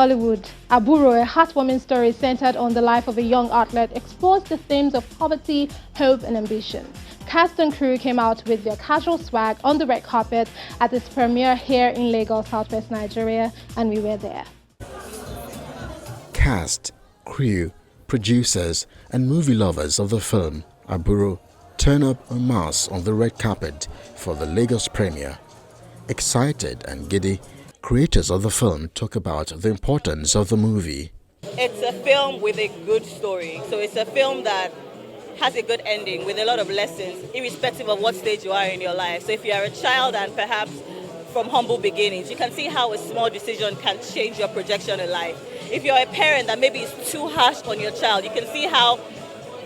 Nollywood. Aburo, a heartwarming story centered on the life of a young athlete, explores the themes of poverty, hope, and ambition. Cast and crew came out with their casual swag on the red carpet at its premiere here in Lagos, Southwest Nigeria, and we were there. Cast, crew, producers, and movie lovers of the film Aburu turn up en masse on the red carpet for the Lagos premiere. Excited and giddy, creators of the film talk about the importance of the movie. It's a film with a good story. So it's a film that has a good ending with a lot of lessons, irrespective of what stage you are in your life. So if you are a child and perhaps from humble beginnings, you can see how a small decision can change your projection in life. If you're a parent that maybe is too harsh on your child, you can see how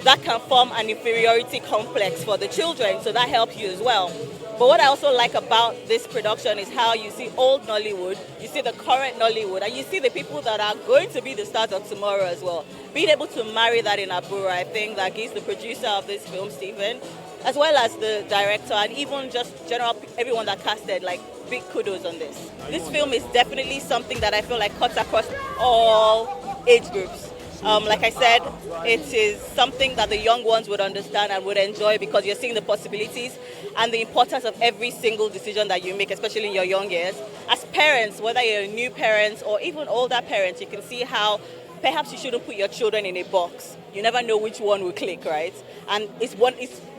that can form an inferiority complex for the children, so that helps you as well. But what I also like about this production is how you see old Nollywood, you see the current Nollywood, and you see the people that are going to be the stars of tomorrow as well. Being able to marry that in Aburo, I think that gives the producer of this film, Stephen, as well as the director, and even just general everyone that casted, like big kudos on this. This film is definitely something that I feel like cuts across all age groups. Like I said, it is something that the young ones would understand and would enjoy because you're seeing the possibilities and the importance of every single decision that you make, especially in your young years. As parents, whether you're new parents or even older parents, you can see how perhaps you shouldn't put your children in a box. You never know which one will click, right? And it's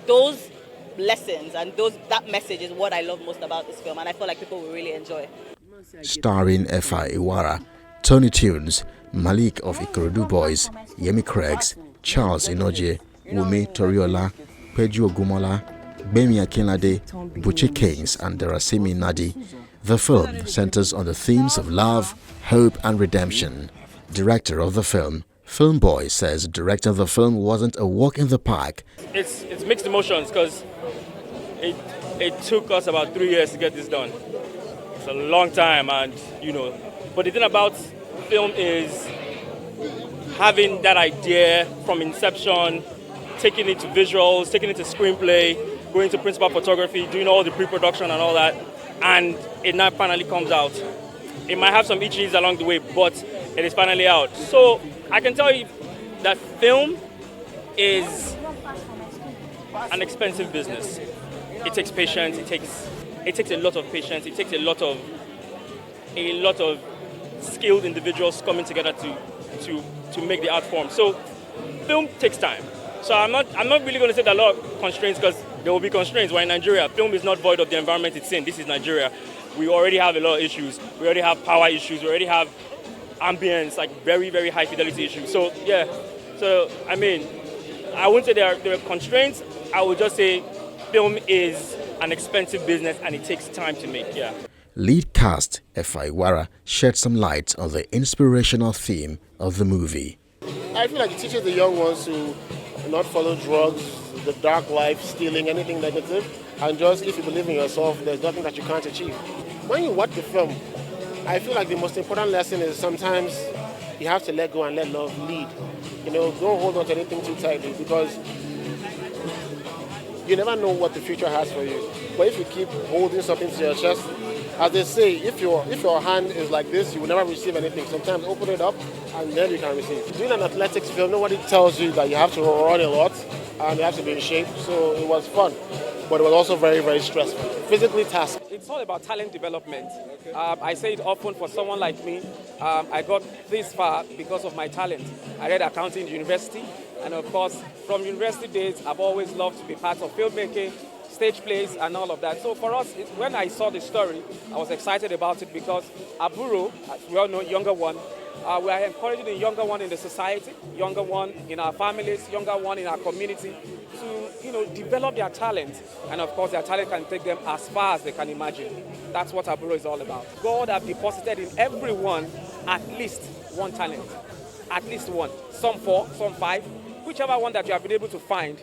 those lessons and that message is what I love most about this film, and I feel like people will really enjoy. Starring Efa Iwara, Tony Tunes, Malik of Ikorodu Boys, Yemi Craigs, Charles Inoje, Wumi Toriola, Peju Ogumola, Bemi Akinlade, Buchi Kings, and Darasimi Nadi. The film centers on the themes of love, hope, and redemption. Director of the film, Filmboy, says directing the film wasn't a walk in the park. It's mixed emotions because it took us about 3 years to get this done. It's a long time, and but the thing about film is having that idea from inception, taking it to visuals, taking it to screenplay, going to principal photography, doing all the pre-production and all that, and it now finally comes out. It might have some itches along the way, but it is finally out. So I can tell you that film is an expensive business. It takes patience. It takes a lot of patience. It takes a lot of skilled individuals coming together to make the art form. So film takes time. So I'm not really going to say that a lot of constraints, because there will be constraints. We're in Nigeria. Film is not void of the environment it's in. This is Nigeria. We already have a lot of issues. We already have power issues. We already have ambience, like very, very high fidelity issues. So yeah. So I mean, I wouldn't say there are constraints. I would just say film is an expensive business and it takes time to make. Yeah. Lead cast Efa Iwara shed some light on the inspirational theme of the movie. I feel like it teaches the young ones to not follow drugs, the dark life, stealing, anything negative, and just if you believe in yourself, there's nothing that you can't achieve. When you watch the film, I feel like the most important lesson is sometimes you have to let go and let love lead. Don't hold on to anything too tightly, because you never know what the future has for you. But if you keep holding something to your chest, as they say, if your hand is like this, you will never receive anything. Sometimes open it up and then you can receive. Doing an athletics film, nobody tells you that you have to run a lot and you have to be in shape. So it was fun, but it was also very, very stressful. Physically tasked. It's all about talent development. I say it often for someone like me. I got this far because of my talent. I read accounting in university, and of course, from university days, I've always loved to be part of filmmaking, stage plays, and all of that. So for us, when I saw the story, I was excited about it because Aburu, as we all know, younger one, we are encouraging the younger one in the society, younger one in our families, younger one in our community to, develop their talent. And of course, their talent can take them as far as they can imagine. That's what Aburo is all about. God has deposited in everyone at least one talent, at least one. Some 4, some 5, whichever one that you have been able to find.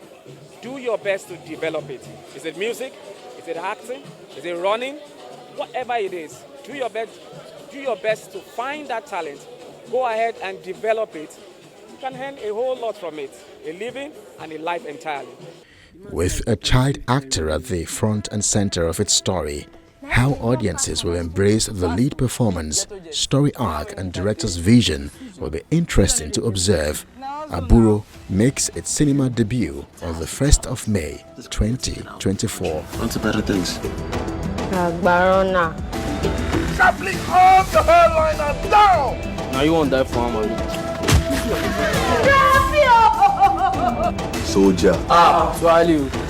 Do your best to develop it. Is it music? Is it acting? Is it running? Whatever it is, do your best to find that talent. Go ahead and develop it. You can earn a whole lot from it, a living and a life entirely. With a child actor at the front and center of its story, How audiences will embrace the lead performance, story arc and director's vision will be interesting to observe. Aburo makes its cinema debut on the 1st of May 2024. On to better things. Barona. Sharply on the headliner down! Now you won't die for him, Soldier. Swallow.